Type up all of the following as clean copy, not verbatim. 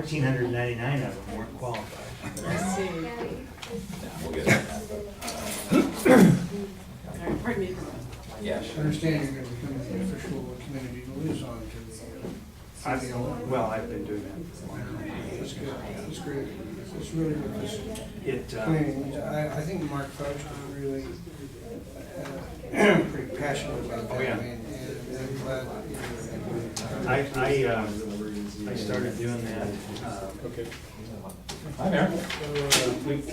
1,499 of them weren't qualified. Let's see. We'll get it. Pardon me. Yeah, I sure. understand you're going to become the official community liaison to Well, I've been doing that for a while. That's good. That's great. It's really good. It, I think Mark Fudge was really pretty passionate about that. Oh, yeah. I mean, and I'm glad that I started doing that. Okay. Hi, Mayor.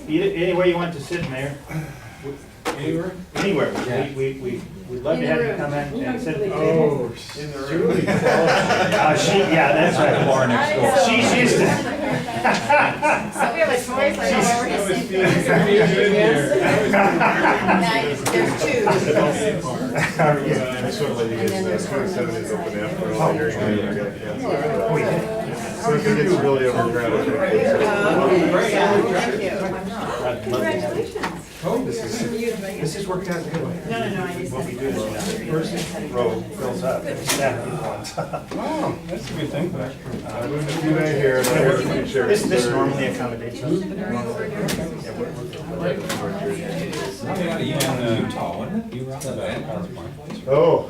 Anywhere you want to sit, Mayor. Anywhere? Anywhere. Yeah. We'd love to have you come in and sit at the Oh, table. in the room. That's Right, the right. bar next door. She's used to. So we have a choice, like, I was feeling pretty good here. there's two. I just want to let you guys know, 27 is open after all hearing. Oh, yeah. So if it gets really overcrowded. Thank you. This is working out good. No, I just. What we do is first row fills up and second fills up. Oh, that's a good thing. You may hear, and I hear from the chair. This normally accommodates us. Utah, wasn't it? You were on the band. Oh,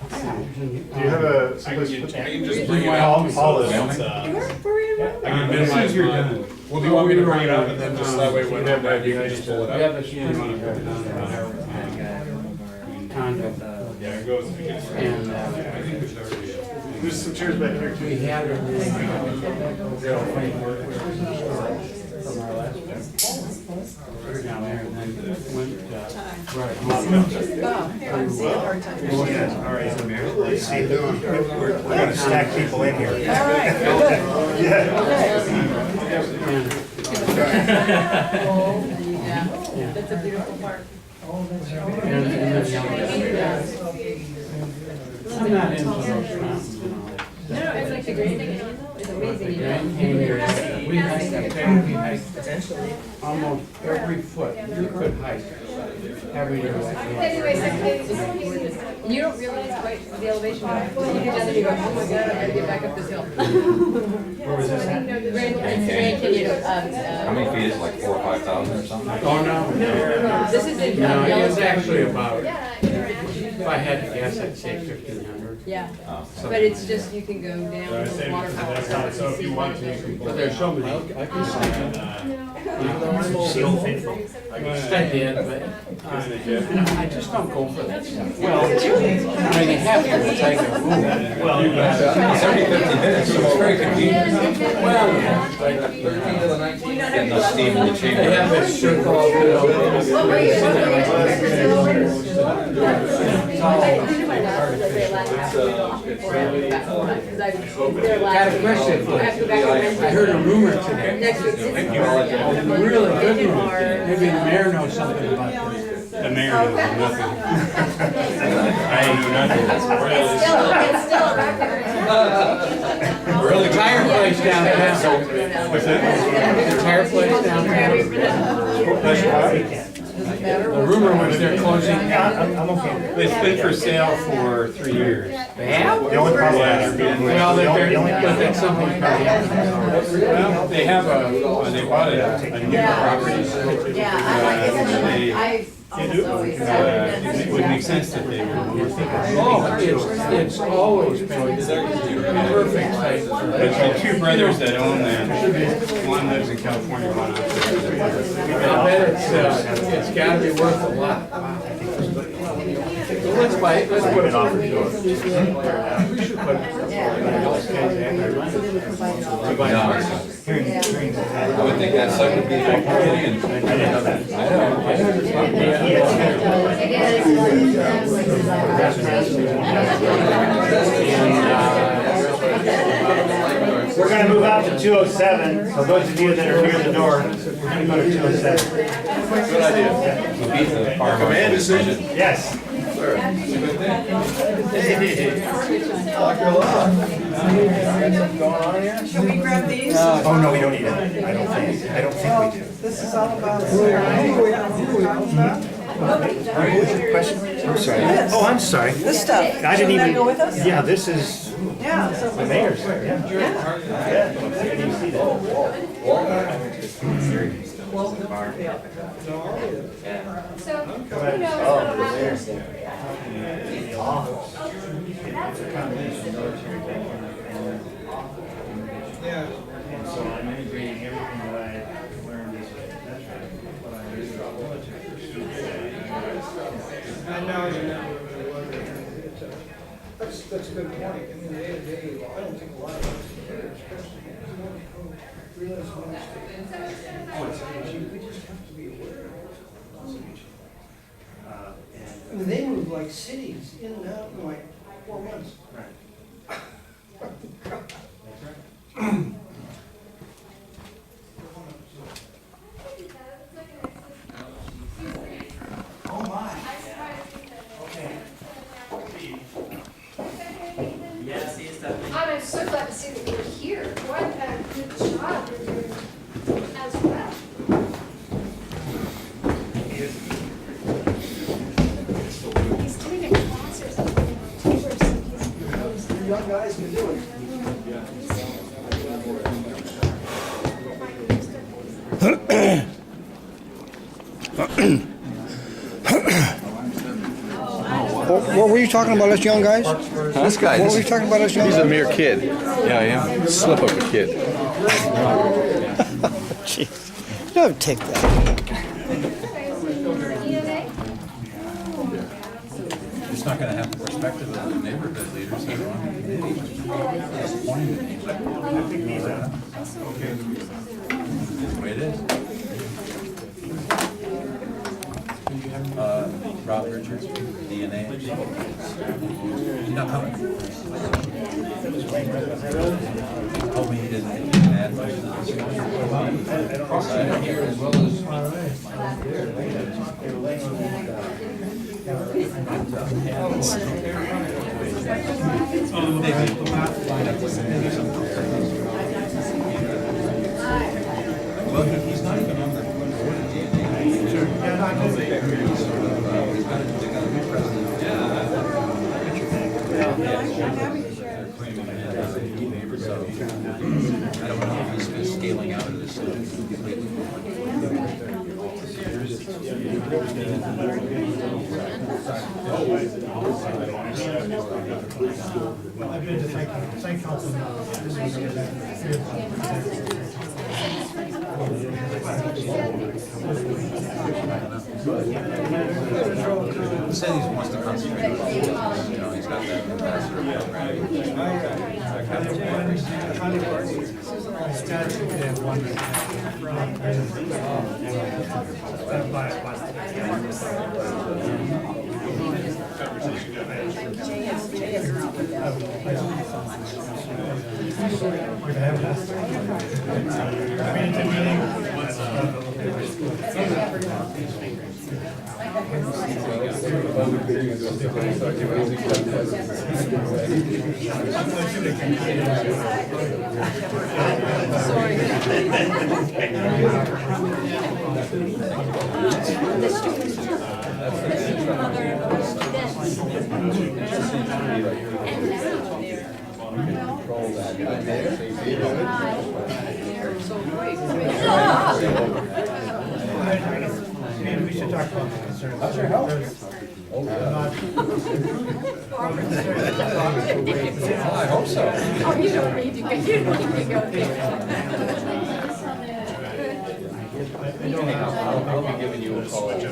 let's see. Do you have a? just bring it out. Paul is. For real? I can minimize your done. Well, do you want me to bring it up and then just that way when Yeah, I'm ready, you can just pull it up? Yeah, but Yeah, it goes. And There's some chairs back here too. we had a from our last trip. We were down there and then went, right. All right, let's see. We're gonna stack people in here. That's a beautiful park. I'm not into those mountains and all that. No, it's like the great thing, it's amazing. We hiked up there, we hiked almost every foot you could hike. Every day. You don't realize quite the elevation. You get down there, you go, oh my God, I gotta get back up this hill. Where was this at? Grand Canyon, How many feet is it, like 4,000 or 5,000 or something? Oh, no. This is in. No, it was actually about, Yeah, if I had to guess, I'd say 1,500. yeah, Oh, but it's just, you can go down the waterfall. So if you want to, you can pull But it there's up. so many. I can see them. See Old Faithful? I did, but I just don't go for that stuff. Well, I mean, you have to take a move. well, It's only 50 minutes, so it's very convenient. Well, but Getting the steam in the they chamber. have this circle of Got a question for you. I heard a rumor today. A really good rumor. Maybe the mayor knows something about this. The mayor knows nothing. I know nothing. It's still a record. Really tire place downtown. What's that? The tire place downtown. The rumor was they're closing. I'm okay. It's been for sale for 3 years. They have? The only problem is, Well, but that's something probably happened. Well, they have they bought a new property. It would make sense that they would move it. Oh, it's always been a perfect site. There's the two brothers that own that. One lives in California, one out I bet it's gotta be worth a lot. Let's buy it, let's put it off. We should put it. I would think that site would be a big party. I didn't know that. We're gonna move out to 207, so those of you that are near the door, we're gonna go to 207. Good idea. We'll beat the fire marshal decision. Yes. Should we grab these? Oh, no, we don't need it. I don't think we do. This is all about. Question? I'm sorry. Oh, I'm sorry. This stuff. I didn't Shouldn't that even. go with us? Yeah, this is Yeah, so. the mayor's. Yeah. So, who knows what'll happen? It's a combination of military background and so I'm integrating everything that I learned as what I used about military. I know. That's a good point. I mean, day to day, I don't think a lot of us care, especially realize when we just have to be aware of it. I mean, they move like cities in and out in like 4 months. Right. Oh my. I'm so glad to see that you're here. What a good job you're doing as well. He's doing a concert in October, so he's You young guys can do it. What were you talking about, us young guys? This guy, What were you talking about, us young he's a guys? mere kid. Yeah, I am. Slip of a kid. Jeez. Don't take that. It's not gonna have the perspective of the neighborhood leaders that are on the committee. Disappointing to me. That's the way it is. Rob Richards, DNA. He's not coming. He told me he didn't think he can add much to the discussion. Here as well well, he's not even on the board of DNA. Sure. I don't know if he's scaling out of this completely. I've been to thank council. He said he wants to concentrate on the business, you know, he's got that ambassador Maybe we should talk about the concerns. How's your health? I hope so. Oh, you don't need to go, you don't need to go there. I'll be giving you a call up there.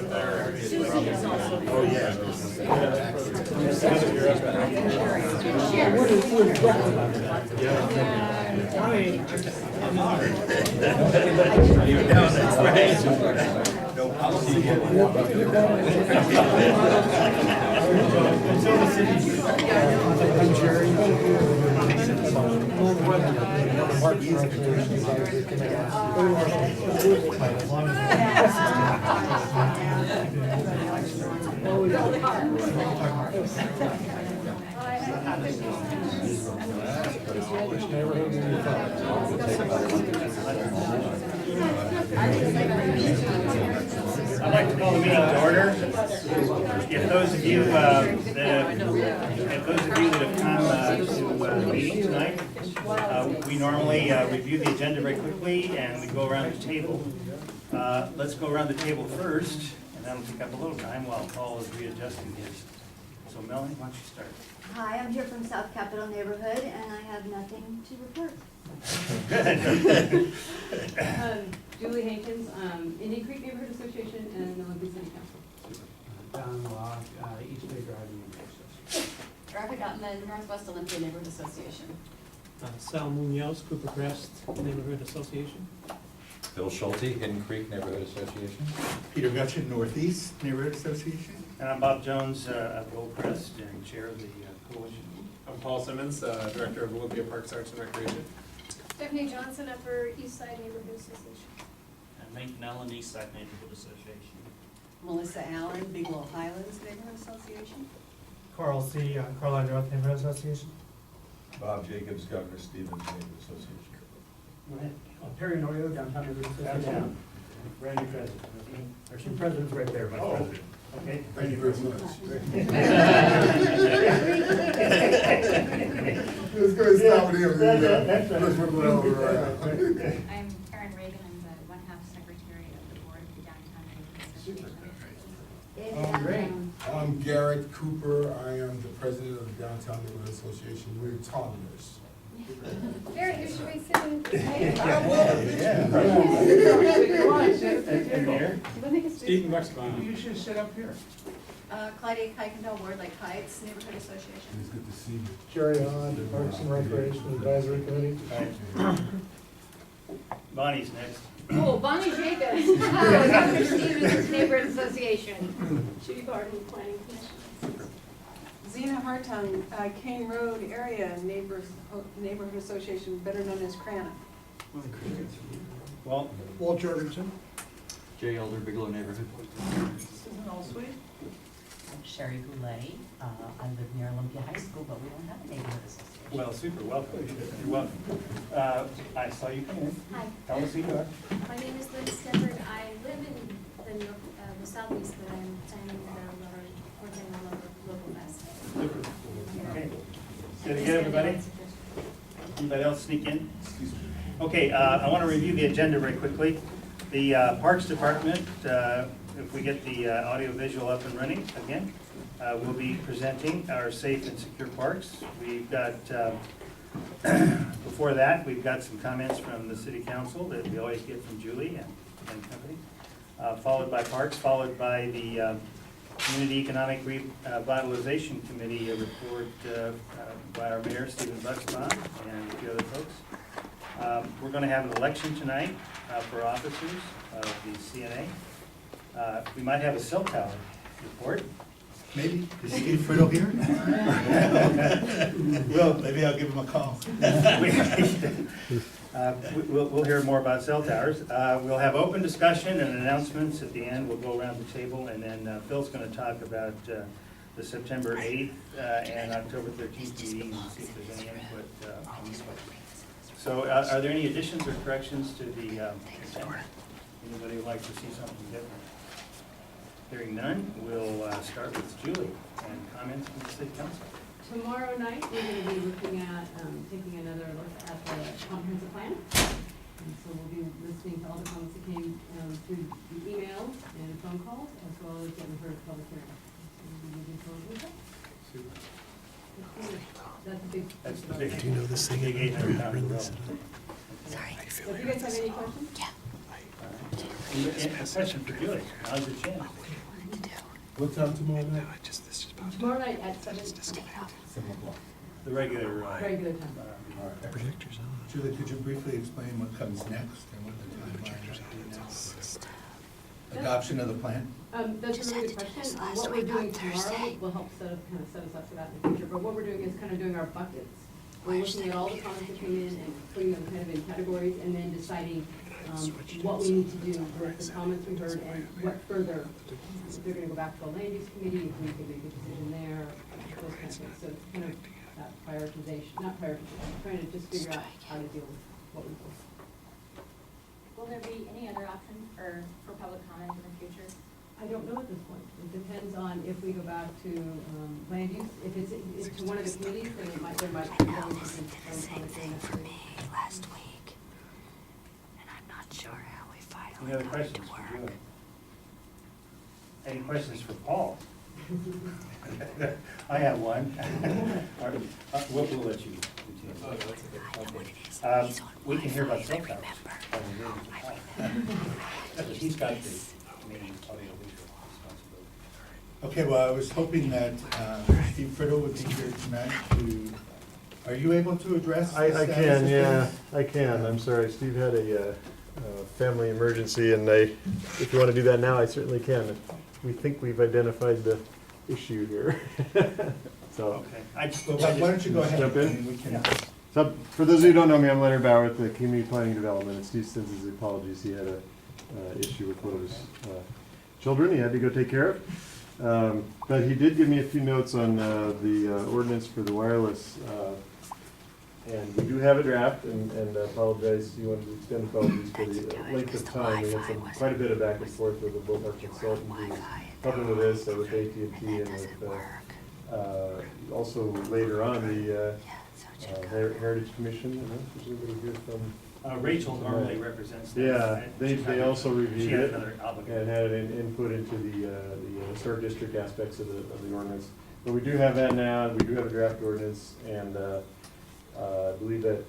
I'd like to call the meeting to order. If those of you that have come to the meeting tonight. We normally review the agenda very quickly and we go around the table. Let's go around the table first, and that'll take up a little time while Paul is readjusting his. So Melanie, why don't you start? Hi, I'm here from South Capitol neighborhood, and I have nothing to report. Good. Julie Hankins, Indian Creek Neighborhood Association and Olympia City Council. Don Law, East Bay Drive. Traffic out in the Northwest Olympia Neighborhood Association. Sal Munoz, Cooper Crest Neighborhood Association. Bill Schulte, Hidden Creek Neighborhood Association. Peter Gutchin, Northeast Neighborhood Association. And I'm Bob Jones of Goldcrest and chair of the coalition. I'm Paul Simmons, Director of Olympia Parks, Arts and Recreation. Stephanie Johnson, Upper East Side Neighborhood Association. And Nathan Allen, East Side Neighborhood Association. Melissa Allen, Bigelow Highlands Neighborhood Association. Carl C., Carlisle North Neighborhood Association. Bob Jacobs, Governor Stevens Neighborhood Association. Perry Noyo, Downtown Neighborhood Association. Downtown. Brand new president. Our two presidents right there, Vice President. Okay. Thank you very much. Let's go and stop with him. Let's move over. I'm Erin Reagan, I'm the one-half secretary of the board of the Downtown Neighborhood Association. Great. I'm Garrett Cooper. I am the president of the Downtown Neighborhood Association. We're toddlers. Barry, you should be sitting. Come on, sit there. Stephen Buxbaum. You should sit up here. Claudia Kuykendall, Ward Lake Heights Neighborhood Association. It's good to see you. Jerry on, Parks and Recreation Advisory Committee. Bonnie's next. Oh, Bonnie Jacobs. Governor Stevens Neighborhood Association. Judy Barton, Planning Commission. Zena Hartung, Kane Road Area Neighborhood Association, better known as CRANA. Well, Walt Jorgensen. Jay Elder, Bigelow Neighborhood. Susan Allsweet. I'm Sherry Goulet. I live near Olympia High School, but we don't have a neighborhood association. well, super, welcome. You're welcome. I saw you come in. Hi, Tell us who you are. my name is Liz Stefford. I live in the southeast, but I'm attending the local fest. Okay. Good to get everybody. Anybody else sneak in? Okay, I want to review the agenda very quickly. The Parks Department, if we get the audio-visual up and running again, we'll be presenting our safe and secure parks. We've got, before that, we've got some comments from the City Council that we always get from Julie and company, followed by Parks, followed by the Community Economic Revitalization Committee report by our mayor, Stephen Buxbaum, and a few other folks. We're going to have an election tonight for officers of the CNA. We might have a cell tower report. Maybe. Is Steve Friddle here? Well, Maybe I'll give him a call. We'll hear more about cell towers. We'll have open discussion and announcements at the end. We'll go around the table, and then Phil's going to talk about the September 8th and October 13th meetings and see if there's any input on these ones. So are there any additions or corrections to the agenda? Anybody would like to see something different? Hearing none, we'll start with Julie and comments from the City Council. Tomorrow night, we're going to be looking at, taking another look at the comprehensive plan. And so we'll be listening to all the comments that came through the email and phone calls, as well as getting heard at public hearing. So we'll be moving forward with that. That's a big. That's the big. Do you know this thing? Big 800-pound gorilla. Sorry. So if you guys have any questions? A question for Julie. Now's your chance. What time tomorrow night? Tomorrow night at 7 o'clock. The regular. regular time. Projectors on. Julie, could you briefly explain what comes next and what the timeline is? Adoption of the plan? That's a really good question. What we're doing tomorrow will help kind of set us up for that in the future. But what we're doing is kind of doing our buckets. We're looking at all the comments that came in and putting them kind of in categories and then deciding what we need to do with the comments we heard and what further. If they're going to go back to a land use committee, if we can make a decision there, those kind of things. So it's kind of that prioritization, not prioritization, trying to just figure out how to deal with what we do. Will there be any other option for public comment in the future? I don't know at this point. It depends on if we go back to land use. If it's to one of the committees, then there might be some For me last week, and I'm not sure how we Any other questions for Julie? Any questions for Paul? I have one. All right, we'll let you continue. Oh, that's okay. We can hear about cell towers. He's got the main audiovisual responsibility. Okay, well, I was hoping that Steve Friddle would be here tonight to, are you able to address the I status can, of yeah, things? I can. I'm sorry, Steve had a family emergency, and if you want to do that now, I certainly can. We think we've identified the issue here. So, Okay. Well, why don't you go ahead Jump in? and we can. so for those of you who don't know me, I'm Leonard Bauer with the Community Planning Development, and Steve sends his apologies. He had a issue with one of his children he had to go take care of. But he did give me a few notes on the ordinance for the wireless. And we do have a draft, and I apologize, you wanted to extend apologies for the length of time. We had quite a bit of back and forth with both our consultant who's helping with this, with AT&T, and with, also later on, the Heritage Commission. I don't know if there's anybody here from. Rachel normally represents them. Yeah, they also She reviewed had it another obligation. and had an input into the historic district aspects of the ordinance. But we do have that now, we do have a draft ordinance, and I believe that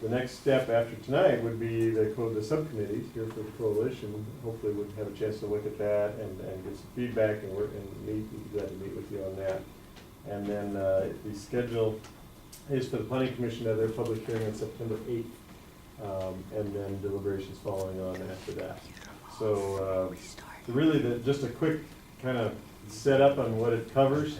the next step after tonight would be the subcommittee here for the coalition. Hopefully we'll have a chance to look at that and get some feedback and work and meet. We'd be glad to meet with you on that. And then the schedule is for the Planning Commission to have their public hearing on September 8th. And then deliberations following on after that. So really, just a quick kind of setup on what it covers.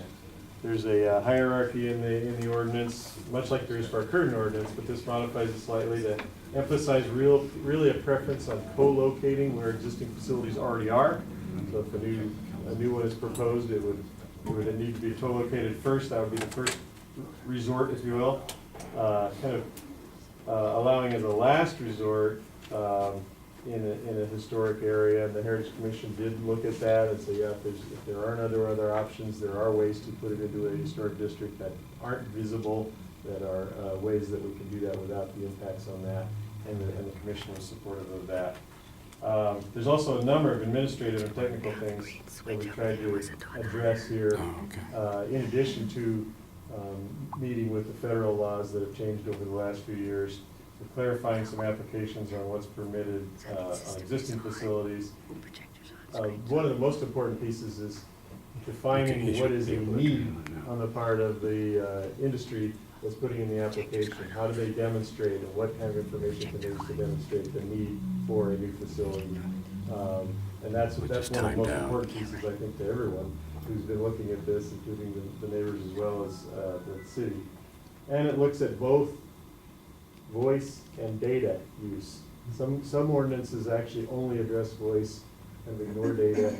There's a hierarchy in the ordinance, much like there is for our current ordinance, but this modifies it slightly to emphasize really a preference on co-locating where existing facilities already are. So if a new one is proposed, it would need to be co-located first. That would be the first resort, if you will. Allowing as a last resort in a historic area, and the Heritage Commission did look at that and say, yeah, if there aren't other options, there are ways to put it into a historic district that aren't visible, that are ways that we can do that without the impacts on that, and the Commission was supportive of that. There's also a number of administrative and technical things that we tried to address here, in addition to meeting with the federal laws that have changed over the last few years, clarifying some applications on what's permitted on existing facilities. One of the most important pieces is defining what is a need on the part of the industry that's putting in the application. How do they demonstrate, and what kind of information can they use to demonstrate the need for a new facility? And that's one of the most important pieces, I think, to everyone who's been looking at this, including the neighbors as well as the city. And it looks at both voice and data use. Some ordinances actually only address voice and ignore data,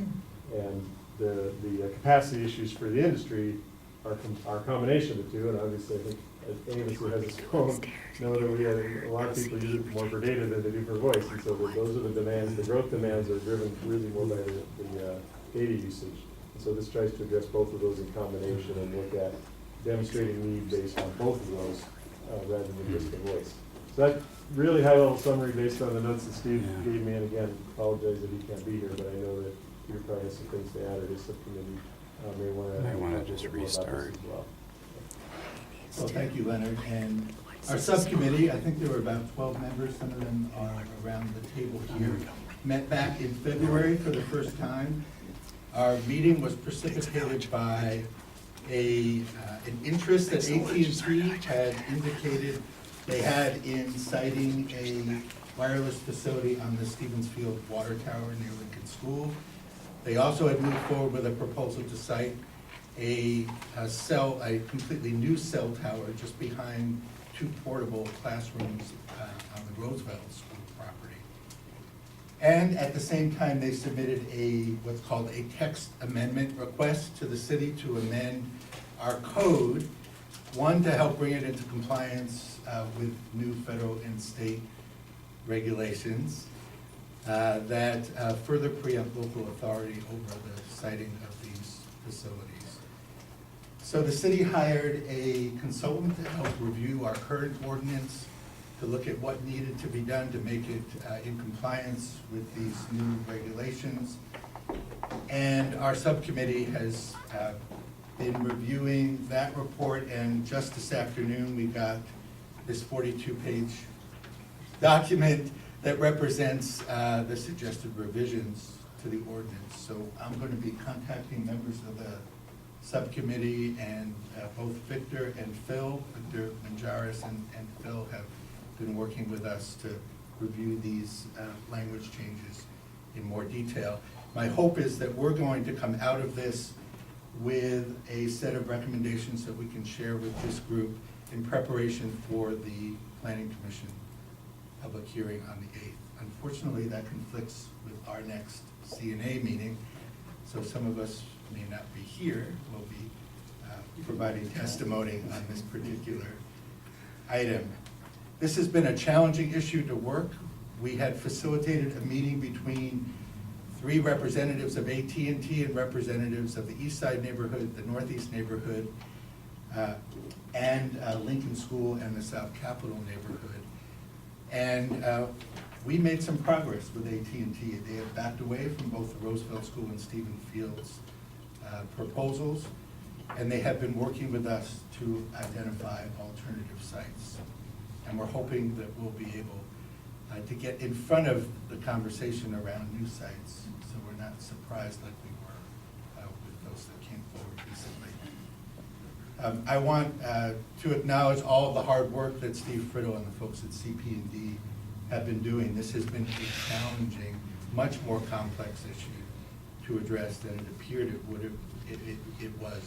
and the capacity issues for the industry are a combination of the two, and obviously I think any of us who has a phone know that we have a lot of people use it more for data than they do for voice, and so those are the demands. The growth demands are driven really more by the data usage. So this tries to address both of those in combination and look at demonstrating need based on both of those rather than just the voice. So that really high-level summary based on the notes that Steve gave me, and again, apologize that he can't be here, but I know that Peter probably has some things to add, or his subcommittee may want to just restart as well. Well, thank you, Leonard. And our subcommittee, I think there were about 12 members, some of them are around the table here, met back in February for the first time. Our meeting was precipitated by an interest that AT&T had indicated they had in siting a wireless facility on the Stevens Field water tower near Lincoln School. They also had moved forward with a proposal to site a completely new cell tower just behind two portable classrooms on the Roosevelt School property. And at the same time, they submitted what's called a text amendment request to the city to amend our code, one, to help bring it into compliance with new federal and state regulations, that further preempt local authority over the siting of these facilities. So the city hired a consultant to help review our current ordinance, to look at what needed to be done to make it in compliance with these new regulations. And our subcommittee has been reviewing that report, and just this afternoon we got this 42-page document that represents the suggested revisions to the ordinance. So I'm going to be contacting members of the subcommittee, and both Victor and Phil, Victor Manjaris and Phil have been working with us to review these language changes in more detail. My hope is that we're going to come out of this with a set of recommendations that we can share with this group in preparation for the Planning Commission public hearing on the 8th. Unfortunately, that conflicts with our next CNA meeting, so some of us may not be here. We'll be providing testimony on this particular item. This has been a challenging issue to work. We had facilitated a meeting between 3 representatives of AT&T and representatives of the East Side neighborhood, the Northeast neighborhood, and Lincoln School and the South Capitol neighborhood. And we made some progress with AT&T. They have backed away from both the Roosevelt School and Stephen Field's proposals, and they have been working with us to identify alternative sites. And we're hoping that we'll be able to get in front of the conversation around new sites, so we're not surprised like we were with those that came forward recently. I want to acknowledge all of the hard work that Steve Friddle and the folks at CP&D have been doing. This has been a challenging, much more complex issue to address than it appeared it would have. It was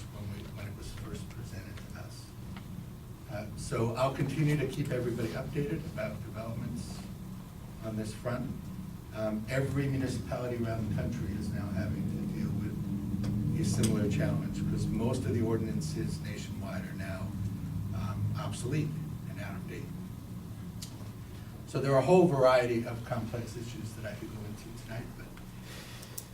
when it was first presented to us. So I'll continue to keep everybody updated about developments on this front. Every municipality around the country is now having to deal with a similar challenge, because most of the ordinances nationwide are now obsolete and out of date. So there are a whole variety of complex issues that I could go into tonight, but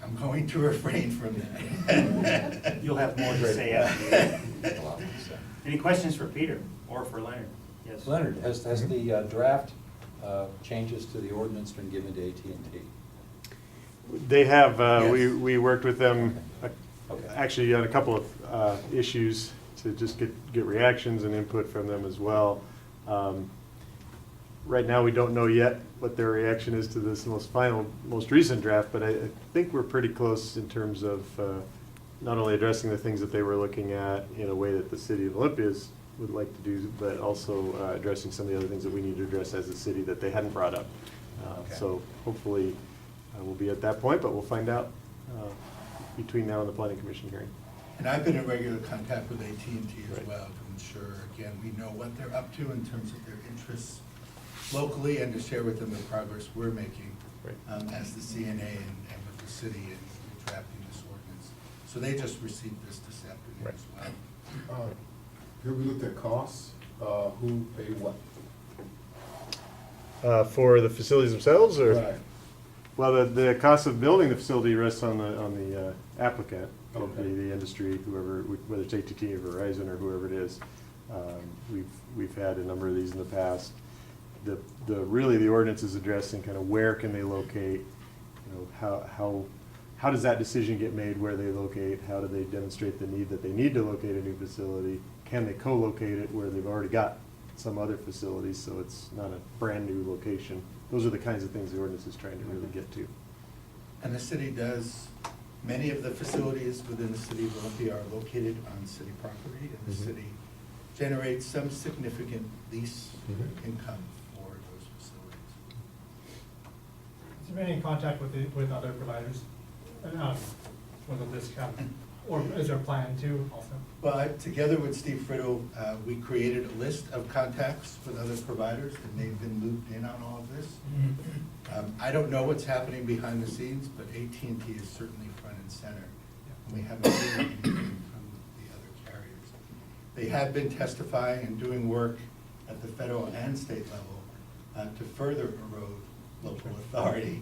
I'm going to refrain from that. You'll have more to say after you. Any questions for Peter or for Leonard? Yes. Leonard, has the draft changes to the ordinance been given to AT&T? They have, Yes. we worked with them Okay. actually on a couple of issues to just get reactions and input from them as well. Right now, we don't know yet what their reaction is to this most recent draft, but I think we're pretty close in terms of not only addressing the things that they were looking at in a way that the city of Olympia would like to do, but also addressing some of the other things that we need to address as a city that they hadn't brought up. Okay. So hopefully we'll be at that point, but we'll find out between now and the Planning Commission hearing. And I've been in regular contact with AT&T as Right. well to ensure, again, we know what they're up to in terms of their interests locally, and to share with them the progress we're making Right. as the CNA and with the city in drafting this ordinance. So they just received this afternoon Right. as well. Have we looked at costs? Who paid what? For the facilities themselves, or? Right. Well, the cost of building the facility rests on the applicant, Okay. the industry, whoever, whether it's AT&T or Verizon or whoever it is. We've had a number of these in the past. Really the ordinance is addressing kind of where can they locate, how does that decision get made where they locate? How do they demonstrate the need that they need to locate a new facility? Can they co-locate it where they've already got some other facilities, so it's not a brand new location? Those are the kinds of things the ordinance is trying to really get to. And the city does, many of the facilities within the city of Olympia are located on city property, and the Mhm. city generates some significant lease Mhm. income for those facilities. Has there been any contact with other providers? Whether this come, or is there a plan to also? Well, together with Steve Friddle, we created a list of contacts with other providers, and they've been looped in on all of this. I don't know what's happening behind the scenes, but AT&T is certainly front and center. And we haven't heard anything from the other carriers. They have been testifying and doing work at the federal and state level to further erode local authority,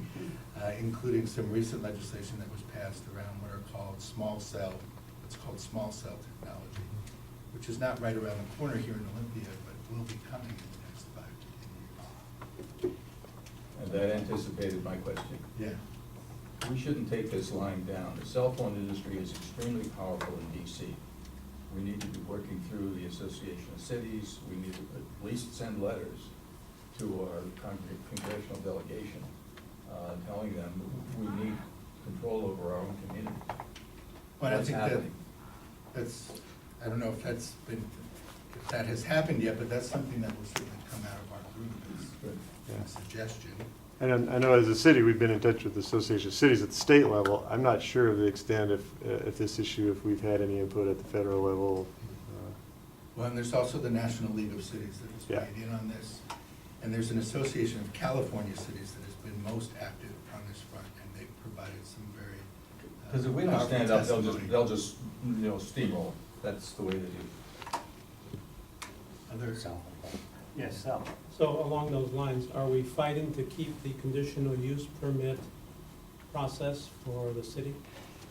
including some recent legislation that was passed around what are called small cell, what's called small cell technology, which is not right around the corner here in Olympia, but will be coming in the next 5 to 10 years. And that anticipated my question. Yeah. We shouldn't take this lying down. The cell phone industry is extremely powerful in DC. We need to be working through the Association of Cities. We need to at least send letters to our congressional delegation, telling them we need control over our own community. But I What's think happening? that's, I don't know if if that has happened yet, but that's something that will certainly come out of our group as a suggestion. And I know as a city, we've been in touch with the Association of Cities at the state level. I'm not sure of the extent if this issue, if we've had any input at the federal level. Well, and there's also the National League of Cities that has weighed in on this. And there's an Association of California Cities that has been most active on this front, and they've provided some very Because if we don't powerful stand up, testimony. they'll just steamroll. That's the way they do. Other Yes, Sal. So along those lines, are we fighting to keep the conditional use permit process for the city?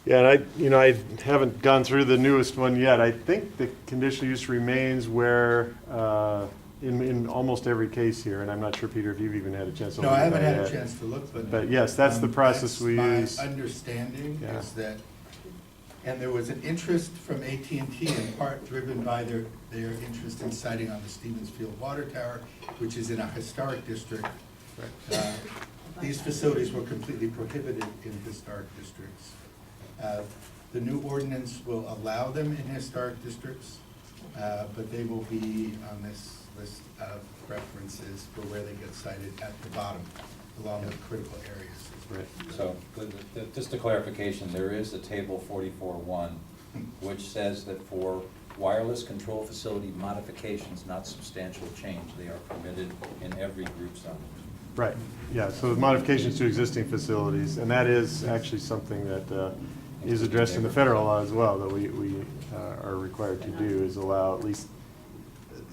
Yeah, and I haven't gone through the newest one yet. I think the conditional use remains where, in almost every case here, and I'm not sure, Peter, if you've even had a chance to look No, I at that haven't had a yet. chance to look, But yes, that's the process we use. My understanding Yeah. is that, and there was an interest from AT&T in part driven by their interest in siting on the Stevens Field Water Tower, which is in a historic district. These facilities were completely prohibited in historic districts. The new ordinance will allow them in historic districts, but they will be on this list of preferences for where they get cited at the bottom, along with critical areas. Right. So, just a clarification, there is a table 44.1, which says that for wireless control facility modifications, not substantial change, they are permitted in every group zone. Right, yeah, so the modifications to existing facilities, and that is actually something that is addressed in the federal law as well, that we are required to do, is allow at least,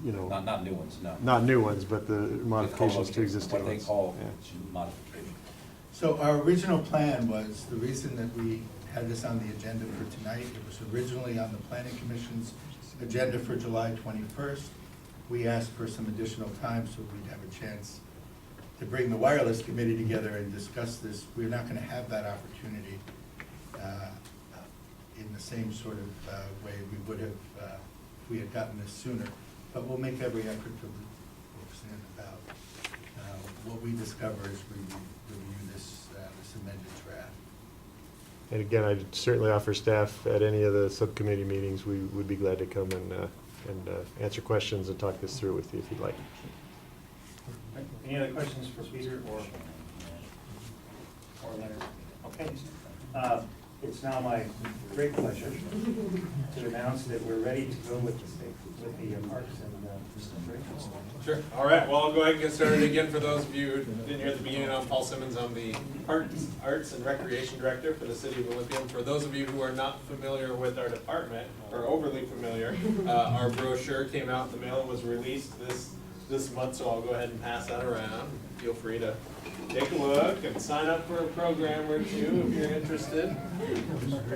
Not new ones, no. not new ones, but the modifications to existing What ones. they call Yeah. modifications. So our original plan was, the reason that we had this on the agenda for tonight, it was originally on the Planning Commission's agenda for July 21st. We asked for some additional time so we'd have a chance to bring the wireless committee together and discuss this. We're not going to have that opportunity in the same sort of way we would have if we had gotten this sooner. But we'll make every effort to understand about what we discover as we review this amended draft. And again, I'd certainly offer staff at any of the subcommittee meetings, we would be glad to come and answer questions and talk this through with you if you'd like. Any other questions for Peter or Leonard? Okay. It's now my great pleasure to announce that we're ready to go with the parks and Sure. All right. Well, I'll go ahead and get started again. For those of you who didn't hear at the beginning, I'm Paul Simmons. I'm the Arts and Recreation Director for the City of Olympia. And for those of you who are not familiar with our department, or overly familiar, our brochure came out in the mail and was released this month, so I'll go ahead and pass that around. Feel free to take a look and sign up for a program or two if you're interested.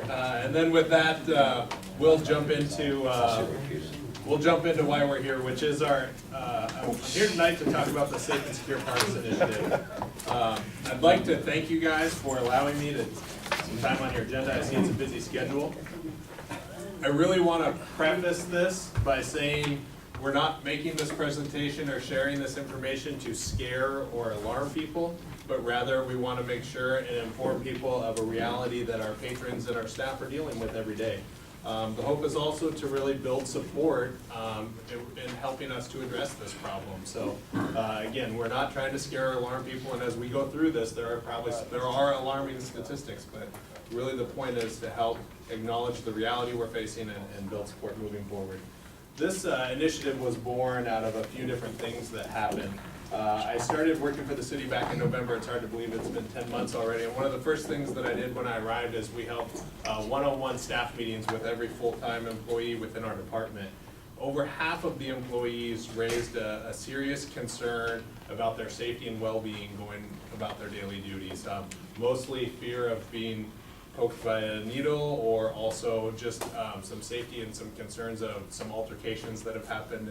And then with that, we'll jump into why we're here, which is I'm here tonight to talk about the Safe and Secure Parks Initiative. I'd like to thank you guys for allowing me some time on your agenda. I see it's a busy schedule. I really want to preface this by saying we're not making this presentation or sharing this information to scare or alarm people, but rather we want to make sure and inform people of a reality that our patrons and our staff are dealing with every day. The hope is also to really build support in helping us to address this problem. So again, we're not trying to scare or alarm people, and as we go through this, there are alarming statistics, but really the point is to help acknowledge the reality we're facing and build support moving forward. This initiative was born out of a few different things that happened. I started working for the city back in November. It's hard to believe it's been 10 months already. And one of the first things that I did when I arrived is we held one-on-one staff meetings with every full-time employee within our department. Over half of the employees raised a serious concern about their safety and well-being going about their daily duties. Mostly fear of being poked by a needle, or also just some safety and some concerns of some altercations that have happened,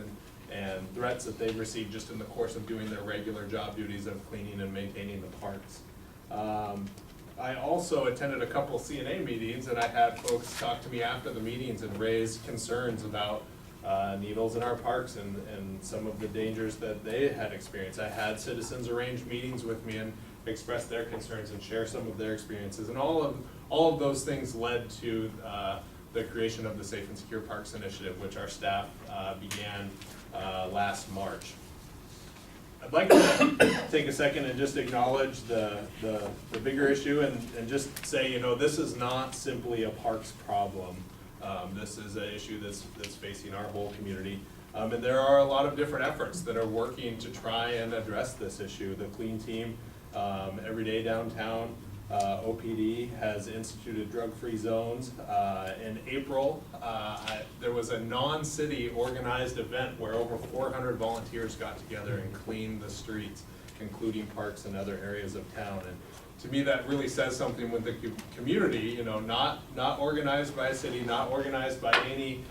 and threats that they've received just in the course of doing their regular job duties of cleaning and maintaining the parks. I also attended a couple CNA meetings, and I had folks talk to me after the meetings and raise concerns about needles in our parks and some of the dangers that they had experienced. I had citizens arrange meetings with me and express their concerns and share some of their experiences, and all of those things led to the creation of the Safe and Secure Parks Initiative, which our staff began last March. I'd like to take a second and just acknowledge the bigger issue and just say, you know, this is not simply a parks problem. This is an issue that's facing our whole community. And there are a lot of different efforts that are working to try and address this issue. The Clean Team, Everyday Downtown, OPD has instituted drug-free zones. In April, there was a non-city organized event where over 400 volunteers got together and cleaned the streets, including parks and other areas of town. And to me, that really says something with the community, you know, not organized by a city, not organized by any,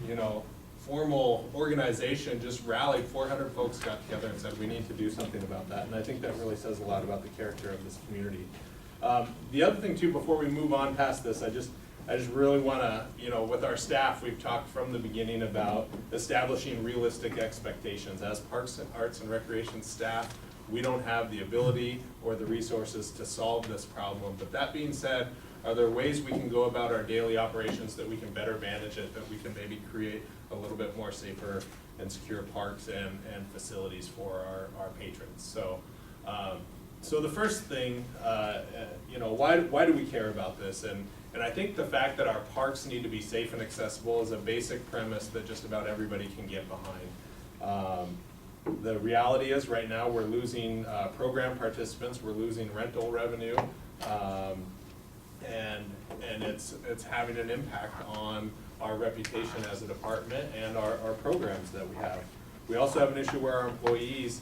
you know, formal organization, just rallied. 400 folks got together and said, we need to do something about that. And I think that really says a lot about the character of this community. The other thing too, before we move on past this, I just really want to, you know, with our staff, we've talked from the beginning about establishing realistic expectations. As Parks and Arts and Recreation staff, we don't have the ability or the resources to solve this problem. But that being said, are there ways we can go about our daily operations that we can better manage it, that we can maybe create a little bit more safer and secure parks and facilities for our patrons? So, so the first thing, you know, why do we care about this? And I think the fact that our parks need to be safe and accessible is a basic premise that just about everybody can get behind. The reality is right now we're losing program participants, we're losing rental revenue, and it's having an impact on our reputation as a department and our programs that we have. We also have an issue where our employees,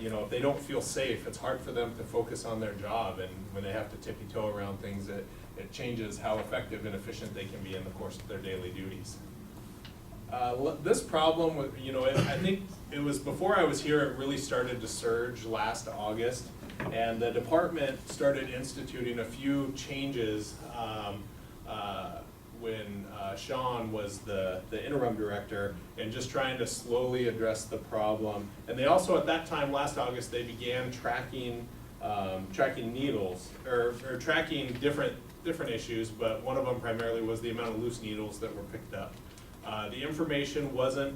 you know, if they don't feel safe, it's hard for them to focus on their job, and when they have to tippy-toe around things, it changes how effective and efficient they can be in the course of their daily duties. This problem, you know, I think it was before I was here, it really started to surge last August, and the department started instituting a few changes when Sean was the interim director, and just trying to slowly address the problem. And they also, at that time, last August, they began tracking needles, or tracking different issues, but one of them primarily was the amount of loose needles that were picked up. The information wasn't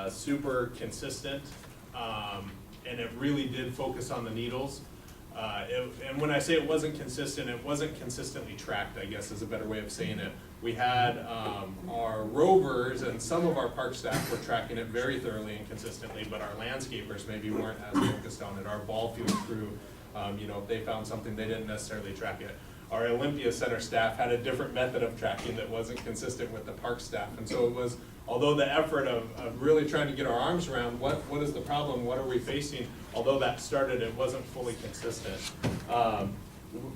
super consistent, and it really did focus on the needles. And when I say it wasn't consistent, it wasn't consistently tracked, I guess is a better way of saying it. We had our rovers and some of our park staff were tracking it very thoroughly and consistently, but our landscapers maybe weren't as focused on it. Our ball field crew, you know, if they found something, they didn't necessarily track it. Our Olympia Center staff had a different method of tracking that wasn't consistent with the park staff. And so it was, although the effort of really trying to get our arms around what is the problem, what are we facing, although that started, it wasn't fully consistent.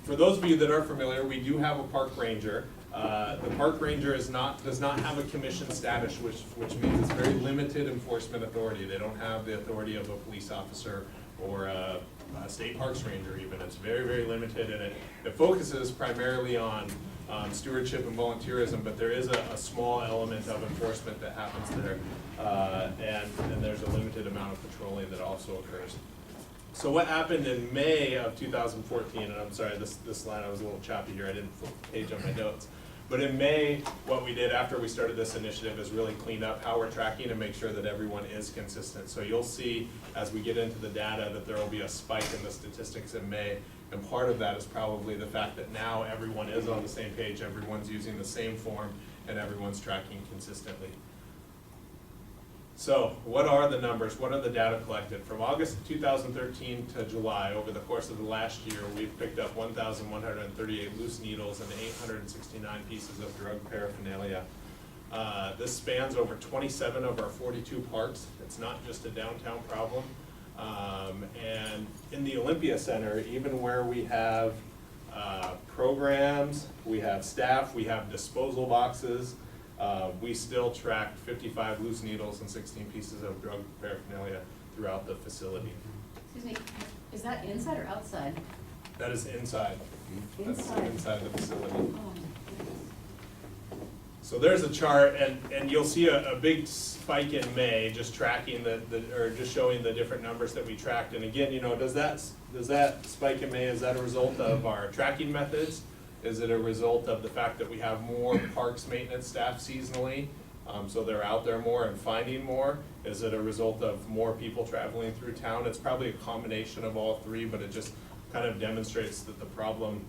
For those of you that are familiar, we do have a park ranger. The park ranger does not have a commission status, which means it's very limited enforcement authority. They don't have the authority of a police officer or a state parks ranger even. It's very, very limited, and it focuses primarily on stewardship and volunteerism, but there is a small element of enforcement that happens there, and there's a limited amount of patrolling that also occurs. So what happened in May of 2014, and I'm sorry, this line, I was a little choppy here, I didn't flip the page on my notes. But in May, what we did after we started this initiative is really clean up how we're tracking and make sure that everyone is consistent. So you'll see as we get into the data that there will be a spike in the statistics in May. And part of that is probably the fact that now everyone is on the same page, everyone's using the same form, and everyone's tracking consistently. So what are the numbers? What are the data collected? From August 2013 to July, over the course of the last year, we've picked up 1,138 loose needles and 869 pieces of drug paraphernalia. This spans over 27 of our 42 parks. It's not just a downtown problem. And in the Olympia Center, even where we have programs, we have staff, we have disposal boxes, we still tracked 55 loose needles and 16 pieces of drug paraphernalia throughout the facility. Excuse me, is that inside or outside? That is inside. That's Inside. inside the facility. Oh, my goodness. So there's a chart, and you'll see a big spike in May, just tracking or just showing the different numbers that we tracked. And again, you know, does that spike in May, is that a result of our tracking methods? Is it a result of the fact that we have more parks maintenance staff seasonally, so they're out there more and finding more? Is it a result of more people traveling through town? It's probably a combination of all three, but it just kind of demonstrates that the problem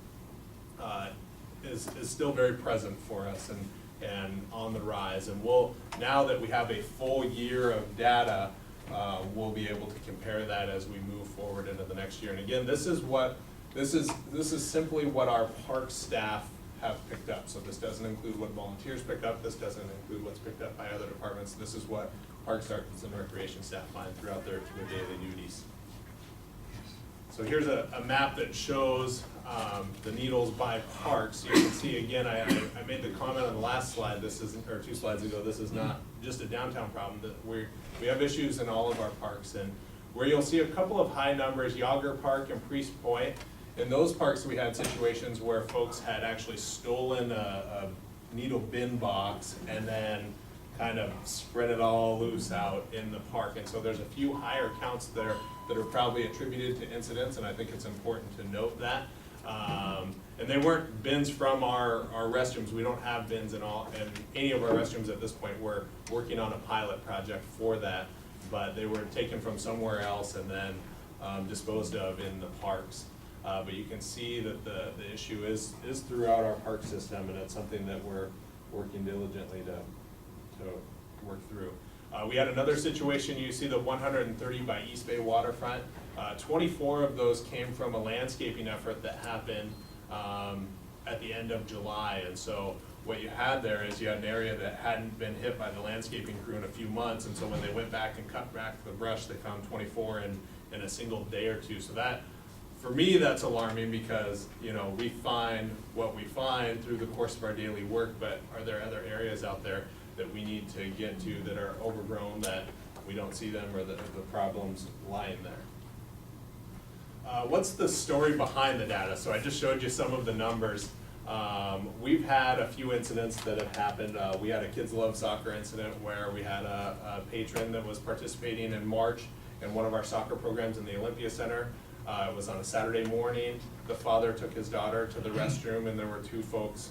is still very present for us and on the rise. And now that we have a full year of data, we'll be able to compare that as we move forward into the next year. And again, this is simply what our park staff have picked up. So this doesn't include what volunteers picked up. This doesn't include what's picked up by other departments. This is what parks, arts, and recreation staff find throughout their daily duties. So here's a map that shows the needles by parks. You can see again, I made the comment on the last slide, or 2 slides ago, this is not just a downtown problem. That we have issues in all of our parks, and where you'll see a couple of high numbers, Yager Park and Priest Point. In those parks, we had situations where folks had actually stolen a needle bin box and then kind of spread it all loose out in the park. And so there's a few higher counts there that are probably attributed to incidents, and I think it's important to note that. And they weren't bins from our restrooms. We don't have bins in any of our restrooms at this point. We're working on a pilot project for that, but they were taken from somewhere else and then disposed of in the parks. But you can see that the issue is throughout our park system, and it's something that we're working diligently to work through. We had another situation, you see the 130 by East Bay waterfront. 24 of those came from a landscaping effort that happened at the end of July. And so what you had there is you had an area that hadn't been hit by the landscaping crew in a few months. And so when they went back and cut back the brush, they found 24 in a single day or two. So that, for me, that's alarming because, you know, we find what we find through the course of our daily work, but are there other areas out there that we need to get to that are overgrown, that we don't see them, or the problems lying there? What's the story behind the data? So I just showed you some of the numbers. We've had a few incidents that have happened. We had a Kids Love Soccer incident where we had a patron that was participating in March in one of our soccer programs in the Olympia Center. It was on a Saturday morning. The father took his daughter to the restroom, and there were 2 folks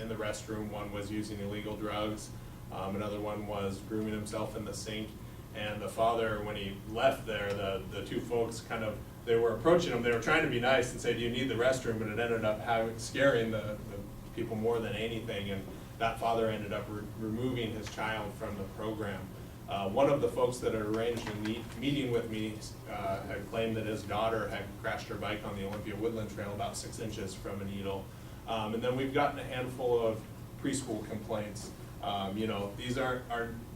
in the restroom. One was using illegal drugs. Another one was grooming himself in the sink. And the father, when he left there, the 2 folks they were approaching him. They were trying to be nice and say, "Do you need the restroom?" But it ended up scaring the people more than anything. And that father ended up removing his child from the program. One of the folks that had arranged a meeting with me had claimed that his daughter had crashed her bike on the Olympia Woodland Trail about 6 inches from a needle. And then we've gotten a handful of preschool complaints. You know,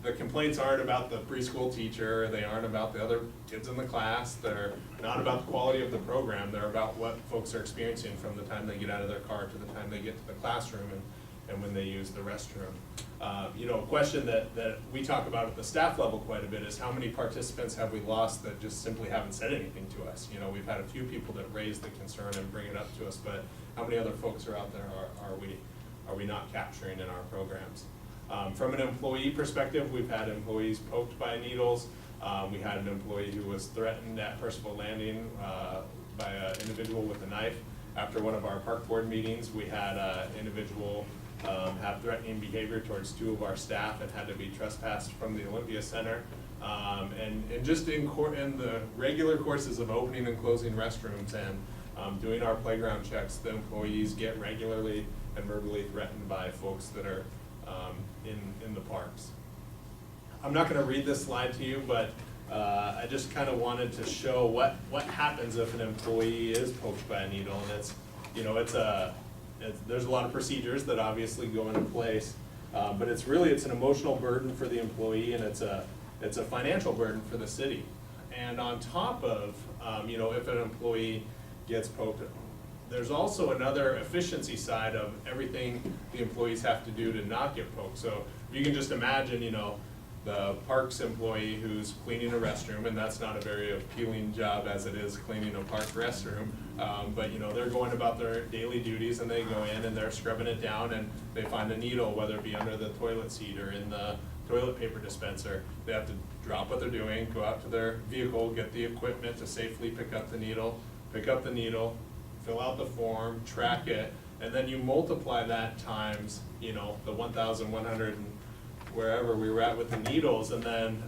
the complaints aren't about the preschool teacher, they aren't about the other kids in the class, they're not about the quality of the program, they're about what folks are experiencing from the time they get out of their car to the time they get to the classroom and when they use the restroom. You know, a question that we talk about at the staff level quite a bit is how many participants have we lost that just simply haven't said anything to us? You know, we've had a few people that raise the concern and bring it up to us, but how many other folks are out there are we not capturing in our programs? From an employee perspective, we've had employees poked by needles. We had an employee who was threatened at Percival Landing by an individual with a knife. After one of our park board meetings, we had an individual have threatening behavior towards 2 of our staff and had to be trespassed from the Olympia Center. And just in the regular courses of opening and closing restrooms and doing our playground checks, the employees get regularly and verbally threatened by folks that are in the parks. I'm not going to read this slide to you, but I just kind of wanted to show what happens if an employee is poked by a needle. And it's, you know, there's a lot of procedures that obviously go into place, but it's an emotional burden for the employee, and it's a financial burden for the city. And on top of, if an employee gets poked, there's also another efficiency side of everything the employees have to do to not get poked. So you can just imagine, the parks employee who's cleaning a restroom, and that's not a very appealing job as it is cleaning a park restroom. But they're going about their daily duties, and they go in and they're scrubbing it down, and they find a needle, whether it be under the toilet seat or in the toilet paper dispenser. They have to drop what they're doing, go out to their vehicle, get the equipment to safely pick up the needle, fill out the form, track it, and then you multiply that times, the 1,100 and wherever we were at with the needles, and then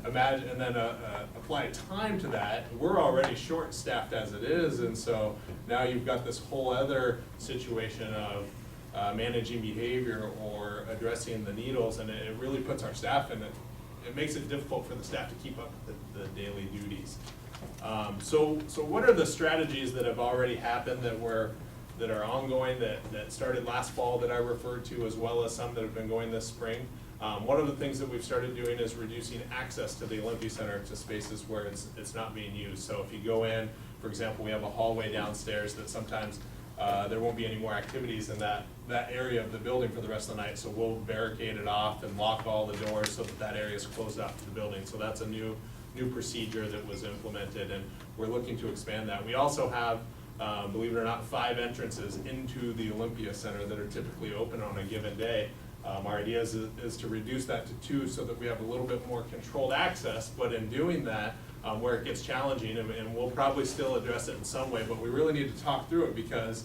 apply time to that. We're already short-staffed as it is, and so now you've got this whole other situation of managing behavior or addressing the needles, and it really puts our staff in it. It makes it difficult for the staff to keep up with the daily duties. So what are the strategies that have already happened that are ongoing, that started last fall that I referred to, as well as some that have been going this spring? One of the things that we've started doing is reducing access to the Olympia Center to spaces where it's not being used. So if you go in, for example, we have a hallway downstairs that sometimes there won't be any more activities in that area of the building for the rest of the night. So we'll barricade it off and lock all the doors so that area is closed off to the building. So that's a new procedure that was implemented, and we're looking to expand that. We also have, believe it or not, 5 entrances into the Olympia Center that are typically open on a given day. Our idea is to reduce that to 2 so that we have a little bit more controlled access, but in doing that, where it gets challenging, and we'll probably still address it in some way, but we really need to talk through it, because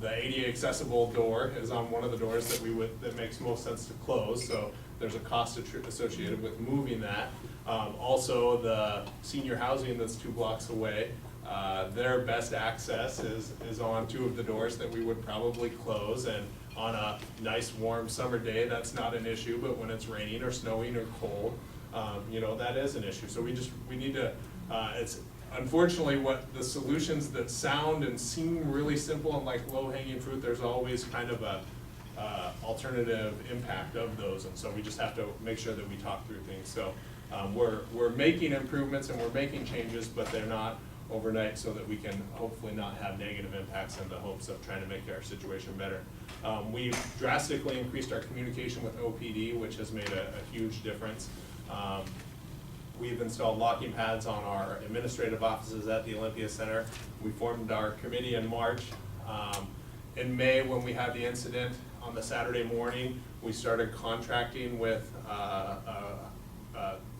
the ADA accessible door is on one of the doors that makes most sense to close, so there's a cost associated with moving that. Also, the senior housing that's 2 blocks away, their best access is on 2 of the doors that we would probably close, and on a nice warm summer day, that's not an issue, but when it's raining or snowing or cold, that is an issue. So we need to, it's unfortunately what the solutions that sound and seem really simple and like low-hanging fruit, there's always kind of a alternative impact of those, and so we just have to make sure that we talk through things. So we're making improvements and we're making changes, but they're not overnight, so that we can hopefully not have negative impacts in the hopes of trying to make our situation better. We've drastically increased our communication with OPD, which has made a huge difference. We've installed locking pads on our administrative offices at the Olympia Center. We formed our committee in March. In May, when we had the incident on the Saturday morning, we started contracting with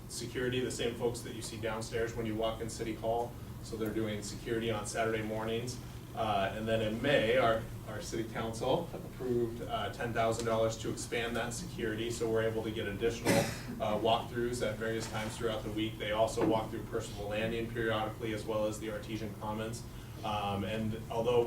security, the same folks that you see downstairs when you walk in City Hall. So they're doing security on Saturday mornings. And then in May, our city council approved $10,000 to expand that security, so we're able to get additional walkthroughs at various times throughout the week. They also walk through Percival Landing periodically, as well as the Artesian Commons. And although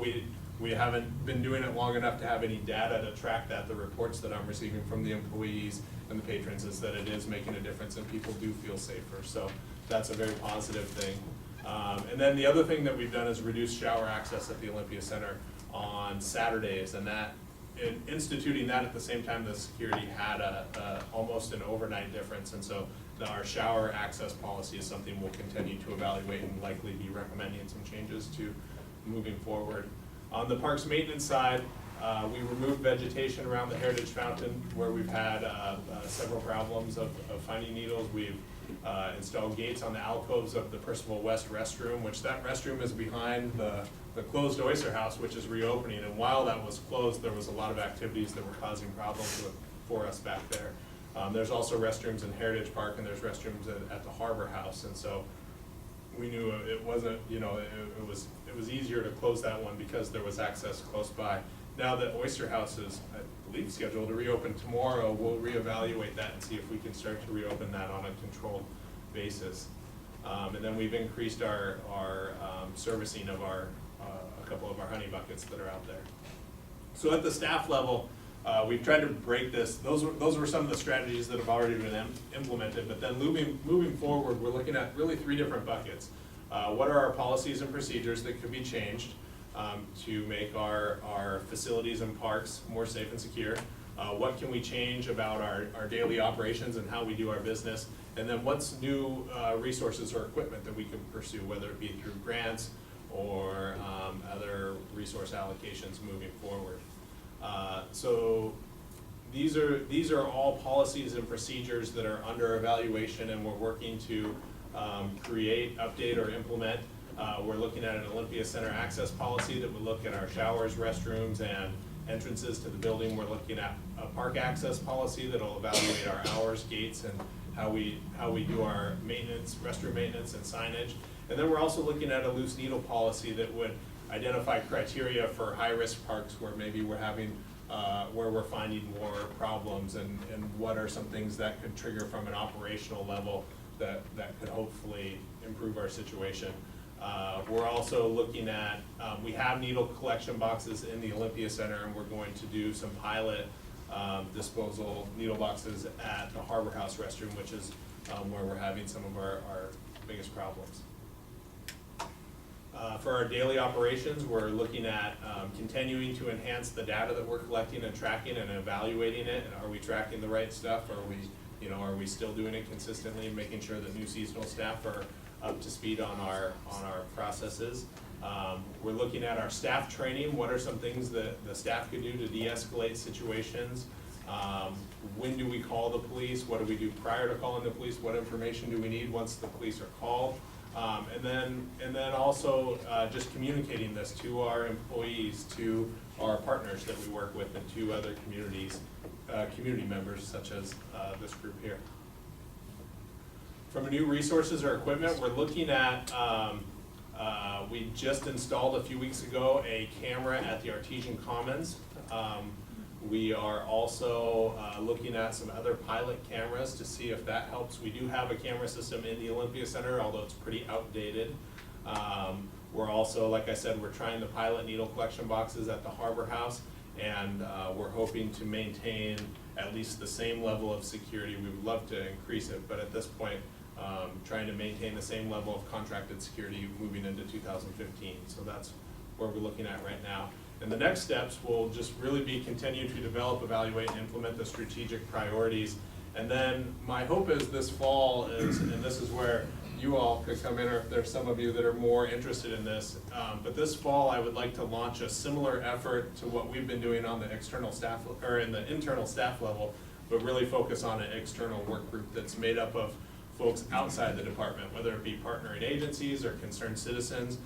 we haven't been doing it long enough to have any data to track that, the reports that I'm receiving from the employees and the patrons is that it is making a difference and people do feel safer. So that's a very positive thing. And then the other thing that we've done is reduce shower access at the Olympia Center on Saturdays, and instituting that at the same time the security had almost an overnight difference, and so our shower access policy is something we'll continue to evaluate and likely be recommending some changes to moving forward. On the parks maintenance side, we removed vegetation around the Heritage Fountain where we've had several problems of finding needles. We've installed gates on the alcoves of the Percival West restroom, which that restroom is behind the closed Oyster House, which is reopening. And while that was closed, there was a lot of activities that were causing problems for us back there. There's also restrooms in Heritage Park, and there's restrooms at the Harbor House. And so we knew it wasn't, it was easier to close that one because there was access close by. Now that Oyster House is, I believe, scheduled to reopen tomorrow, we'll reevaluate that and see if we can start to reopen that on a controlled basis. And then we've increased our servicing of a couple of our honey buckets that are out there. So at the staff level, we've tried to break this. Those were some of the strategies that have already been implemented, but then moving forward, we're looking at really 3 different buckets. What are our policies and procedures that could be changed to make our facilities and parks more safe and secure? What can we change about our daily operations and how we do our business? And then what's new resources or equipment that we can pursue, whether it be through grants or other resource allocations moving forward. So these are all policies and procedures that are under evaluation, and we're working to create, update, or implement. We're looking at an Olympia Center access policy that would look at our showers, restrooms, and entrances to the building. We're looking at a park access policy that'll evaluate our hours, gates, and how we do our maintenance, restroom maintenance, and signage. And then we're also looking at a loose needle policy that would identify criteria for high-risk parks where maybe we're having, where we're finding more problems, and what are some things that could trigger from an operational level that could hopefully improve our situation. We're also looking at, we have needle collection boxes in the Olympia Center, and we're going to do some pilot disposal needle boxes at the Harbor House restroom, which is where we're having some of our biggest problems. For our daily operations, we're looking at continuing to enhance the data that we're collecting and tracking and evaluating it. Are we tracking the right stuff? Are we still doing it consistently, and making sure that new seasonal staff are up to speed on our processes? We're looking at our staff training. What are some things that the staff could do to de-escalate situations? When do we call the police? What do we do prior to calling the police? What information do we need once the police are called? And then also just communicating this to our employees, to our partners that we work with, and to other community members such as this group here. From new resources or equipment, we're looking at, we just installed a few weeks ago a camera at the Artesian Commons. We are also looking at some other pilot cameras to see if that helps. We do have a camera system in the Olympia Center, although it's pretty outdated. We're also, like I said, we're trying the pilot needle collection boxes at the Harbor House, and we're hoping to maintain at least the same level of security. We would love to increase it, but at this point, trying to maintain the same level of contracted security moving into 2015. So that's where we're looking at right now. And the next steps will just really be continue to develop, evaluate, and implement the strategic priorities. And then my hope is this fall is, and this is where you all could come in, or if there's some of you that are more interested in this, but this fall I would like to launch a similar effort to what we've been doing on the external staff, or in the internal staff level, but really focus on an external work group that's made up of folks outside the department, whether it be partnering agencies or concerned citizens,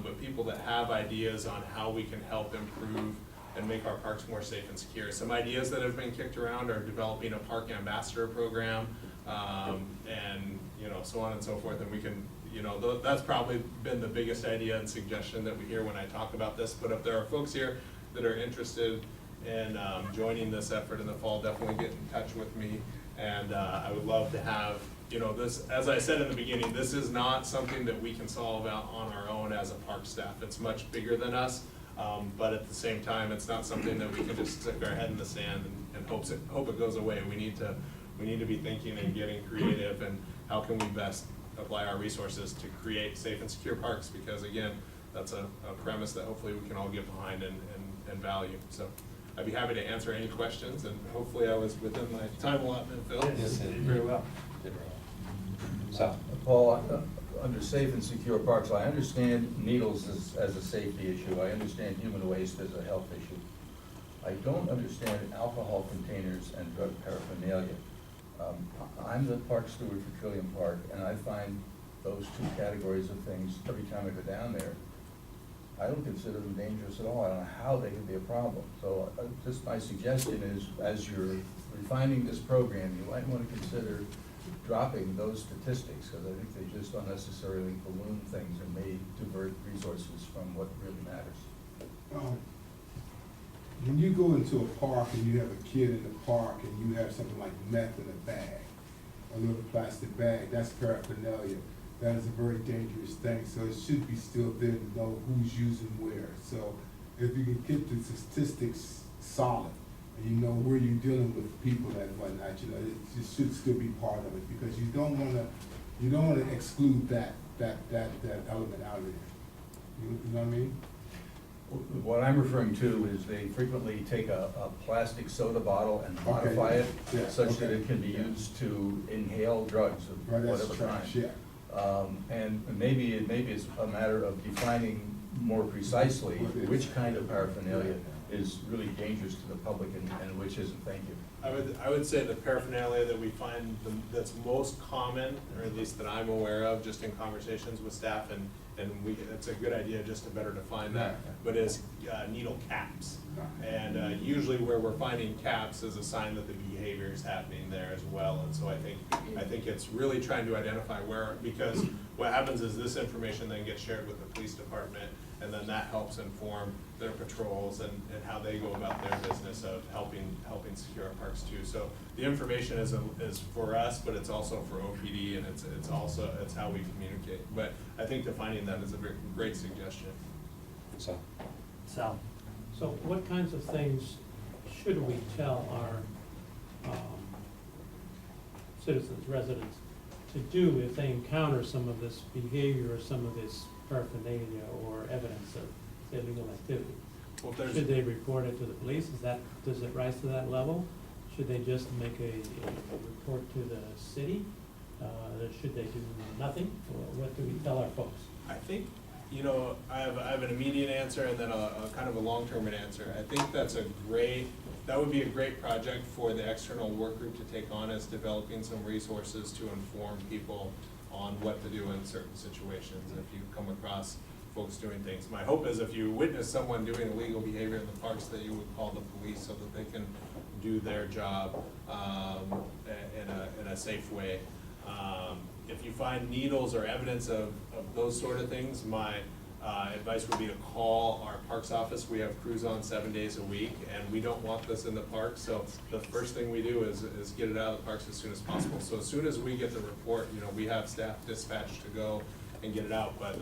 but people that have ideas on how we can help improve and make our parks more safe and secure. Some ideas that have been kicked around are developing a park ambassador program, and so on and so forth. And we can, that's probably been the biggest idea and suggestion that we hear when I talk about this. But if there are folks here that are interested in joining this effort in the fall, definitely get in touch with me. And I would love to have, this, as I said in the beginning, this is not something that we can solve out on our own as a park staff. It's much bigger than us, but at the same time, it's not something that we can just stick our head in the sand and hope it goes away. We need to be thinking and getting creative, and how can we best apply our resources to create safe and secure parks, because again, that's a premise that hopefully we can all get behind and value. So I'd be happy to answer any questions, and hopefully I was within my time allotment, Phil. Yes, you did very well. So, Paul, under safe and secure parks, I understand needles as a safety issue. I understand human waste as a health issue. I don't understand alcohol containers and drug paraphernalia. I'm the park steward for Trillium Park, and I find those two categories of things, every time I go down there, I don't consider them dangerous at all. I don't know how they could be a problem. So just my suggestion is, as you're refining this program, you might want to consider dropping those statistics, because I think they just unnecessarily balloon things and may divert resources from what really matters. When you go into a park and you have a kid in the park and you have something like meth in a bag, a little plastic bag, that's paraphernalia. That is a very dangerous thing, so it should be still there to know who's using where. So if you can get the statistics solid, and you know where you're dealing with people and whatnot, it just should still be part of it, because you don't want to exclude that element out of there. You know what I mean? What I'm referring to is they frequently take a plastic soda bottle and modify it Yeah, such that okay. it can be used to inhale drugs of Right, that's whatever kind. trash, yeah. And maybe it's a matter of defining more precisely What is. which kind of paraphernalia is really dangerous to the public and which isn't. Thank you. I would say the paraphernalia that we find that's most common, or at least that I'm aware of, just in conversations with staff, and it's a good idea just to better define that, but is needle caps. And usually where we're finding caps is a sign that the behavior is happening there as well. And so I think it's really trying to identify where, because what happens is this information then gets shared with the police department, and then that helps inform their patrols and how they go about their business of helping secure our parks too. So the information is for us, but it's also for OPD, and it's how we communicate. But I think defining that is a very great suggestion. So, Sal? So what kinds of things should we tell our citizens, residents, to do if they encounter some of this behavior or some of this paraphernalia or evidence of illegal activity? Well, there's- Should they report it to the police? Does it rise to that level? Should they just make a report to the city? Should they do nothing? Or what do we tell our folks? I think, I have an immediate answer and then a kind of a long-term answer. I think that would be a great project for the external work group to take on, as developing some resources to inform people on what to do in certain situations if you come across folks doing things. My hope is if you witness someone doing illegal behavior in the parks, that you would call the police so that they can do their job in a safe way. If you find needles or evidence of those sort of things, my advice would be to call our parks office. We have crews on 7 days a week, and we don't want this in the park, so the first thing we do is get it out of the parks as soon as possible. So as soon as we get the report, we have staff dispatched to go and get it out, but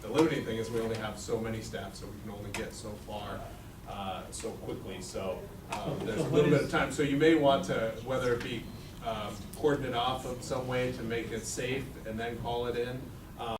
the limiting thing is we only have so many staff, so we can only get so far so quickly. So there's a little bit of time. So you may want to, whether it be cordon it off of some way to make it safe and then call it in,